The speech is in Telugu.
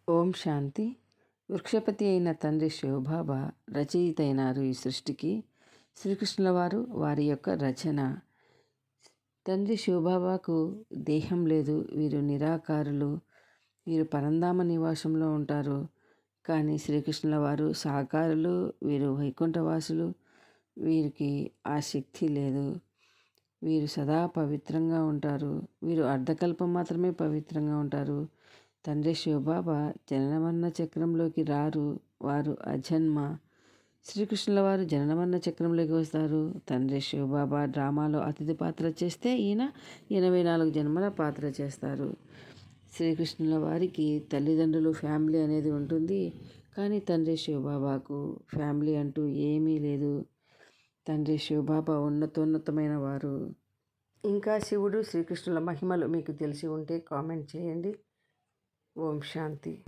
ఓం శాంతి. వృక్షపతి అయిన తండ్రి శివబాబా రచయిత అయినారు ఈ సృష్టికి. శ్రీకృష్ణుల వారు వారి యొక్క రచన. తండ్రి శివబాబాకు దేహం లేదు, వీరు నిరాకారులు, వీరు పరంధామ నివాసంలో ఉంటారు. కానీ శ్రీకృష్ణుల వారు సాకారులు, వీరు వైకుంఠవాసులు, వీరికి ఆ శక్తి లేదు. వీరు సదా పవిత్రంగా ఉంటారు, వీరు అర్ధకల్పం మాత్రమే పవిత్రంగా ఉంటారు. తండ్రి శివబాబా జననమరణ చక్రంలోకి రారు, వారు అజన్మ. శ్రీకృష్ణుల వారు జననమరణ చక్రంలోకి వస్తారు. తండ్రి శివబాబా డ్రామాలో అతిథి పాత్ర చేస్తే ఈయన 84 జన్మల పాత్ర చేస్తారు. శ్రీకృష్ణుల వారికి తల్లిదండ్రులు, ఫ్యామిలీ అనేది ఉంటుంది. కానీ తండ్రి శివబాబాకు ఫ్యామిలీ అంటూ ఏమీ లేదు. తండ్రి శివబాబా ఉన్నతోన్నతమైన వారు. ఇంకా శివుడు, శ్రీకృష్ణుల మహిమలు మీకు తెలిసి ఉంటే కామెంట్ చేయండి. ఓం శాంతి.